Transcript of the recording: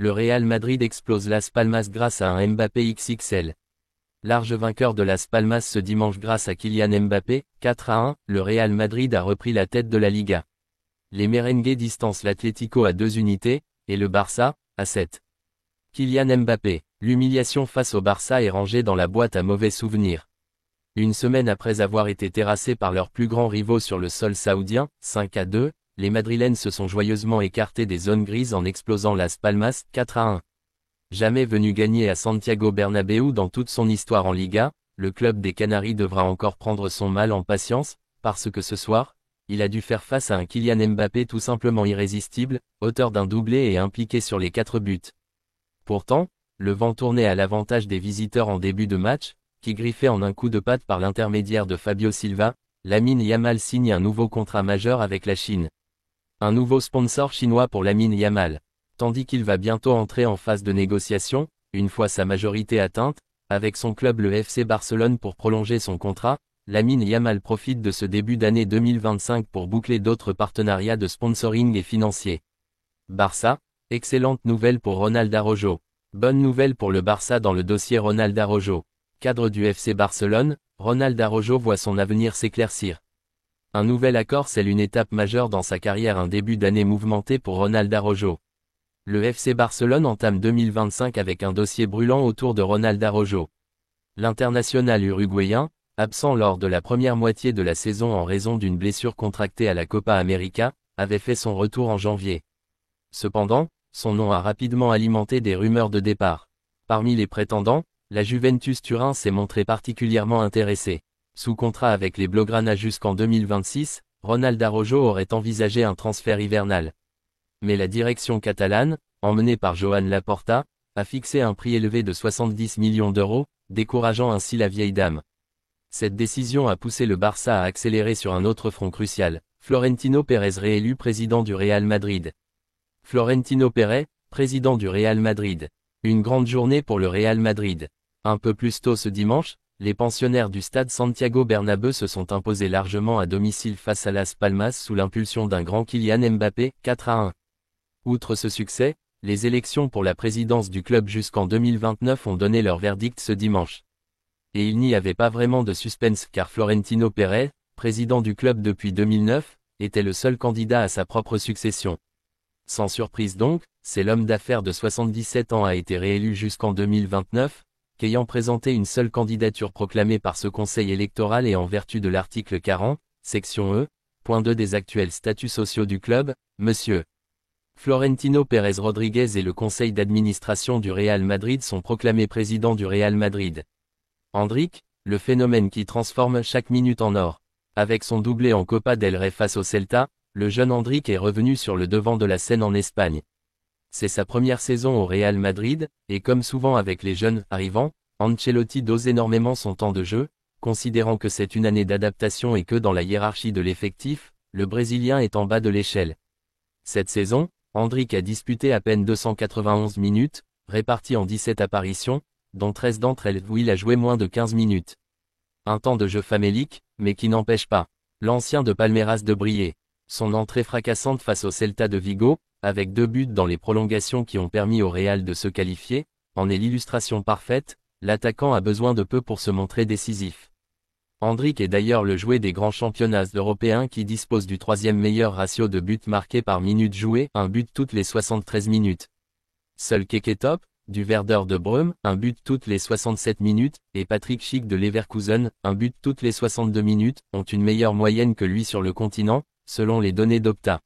Le Real Madrid explose Las Palmas grâce à un Mbappé XXL. Large vainqueur de Las Palmas ce dimanche grâce à Kylian Mbappé, 4-1, le Real Madrid a repris la tête de la Liga. Les merengues distancent l'Atlético à 2 unités, et le Barça, à 7. Kylian Mbappé, l'humiliation face au Barça est rangée dans la boîte à mauvais souvenirs. Une semaine après avoir été terrassés par leurs plus grands rivaux sur le sol saoudien, 5-2, les Madrilènes se sont joyeusement écartés des zones grises en explosant Las Palmas, 4-1. Jamais venu gagner à Santiago Bernabéu dans toute son histoire en Liga, le club des Canaries devra encore prendre son mal en patience, parce que ce soir, il a dû faire face à un Kylian Mbappé tout simplement irrésistible, auteur d'un doublé et impliqué sur les 4 buts. Pourtant, le vent tournait à l'avantage des visiteurs en début de match, qui griffaient en un coup de patte par l'intermédiaire de Fabio Silva, Lamine Yamal signe un nouveau contrat majeur avec la Chine. Un nouveau sponsor chinois pour Lamine Yamal. Tandis qu'il va bientôt entrer en phase de négociation, une fois sa majorité atteinte, avec son club le FC Barcelone pour prolonger son contrat, Lamine Yamal profite de ce début d'année 2025 pour boucler d'autres partenariats de sponsoring et financiers. Barça, excellente nouvelle pour Ronald Araujo. Bonne nouvelle pour le Barça dans le dossier Ronald Araujo. Cadre du FC Barcelone, Ronald Araujo voit son avenir s'éclaircir. Un nouvel accord scelle une étape majeure dans sa carrière, un début d'année mouvementé pour Ronald Araujo. Le FC Barcelone entame 2025 avec un dossier brûlant autour de Ronald Araujo. L'international uruguayen, absent lors de la première moitié de la saison en raison d'une blessure contractée à la Copa América, avait fait son retour en janvier. Cependant, son nom a rapidement alimenté des rumeurs de départ. Parmi les prétendants, la Juventus Turin s'est montrée particulièrement intéressée. Sous contrat avec les Blaugrana jusqu'en 2026, Ronald Araujo aurait envisagé un transfert hivernal. Mais la direction catalane, emmenée par Joan Laporta, a fixé un prix élevé de 70 millions d'euros, décourageant ainsi la vieille dame. Cette décision a poussé le Barça à accélérer sur un autre front crucial, Florentino Pérez réélu président du Real Madrid. Florentino Pérez, président du Real Madrid. Une grande journée pour le Real Madrid. Un peu plus tôt ce dimanche, les pensionnaires du stade Santiago Bernabéu se sont imposés largement à domicile face à Las Palmas sous l'impulsion d'un grand Kylian Mbappé, 4-1. Outre ce succès, les élections pour la présidence du club jusqu'en 2029 ont donné leur verdict ce dimanche. Et il n'y avait pas vraiment de suspense car Florentino Pérez, président du club depuis 2009, était le seul candidat à sa propre succession. Sans surprise donc, c'est l'homme d'affaires de 77 ans a été réélu jusqu'en 2029, qu'ayant présenté une seule candidature proclamée par ce conseil électoral et en vertu de l'article 40, section E, point 2 des actuels statuts sociaux du club, Monsieur Florentino Pérez Rodriguez et le conseil d'administration du Real Madrid sont proclamés président du Real Madrid. Endrick, le phénomène qui transforme chaque minute en or. Avec son doublé en Copa del Rey face au Celta, le jeune Endrick est revenu sur le devant de la scène en Espagne. C'est sa première saison au Real Madrid, et comme souvent avec les jeunes arrivants, Ancelotti dose énormément son temps de jeu, considérant que c'est une année d'adaptation et que dans la hiérarchie de l'effectif, le Brésilien est en bas de l'échelle. Cette saison, Endrick a disputé à peine 291 minutes, réparties en 17 apparitions, dont 13 d'entre elles où il a joué moins de 15 minutes. Un temps de jeu famélique, mais qui n'empêche pas l'ancien de Palmeiras de briller. Son entrée fracassante face au Celta de Vigo, avec 2 buts dans les prolongations qui ont permis au Real de se qualifier, en est l'illustration parfaite, l'attaquant a besoin de peu pour se montrer décisif. Endrick est d'ailleurs le jouet des grands championnats européens qui dispose du 3e meilleur ratio de buts marqués par minute jouée, un but toutes les 73 minutes. Seul Keketop, du Werder de Brême, un but toutes les 67 minutes, et Patrick Schick de Leverkusen, un but toutes les 62 minutes, ont une meilleure moyenne que lui sur le continent, selon les données d'Opta.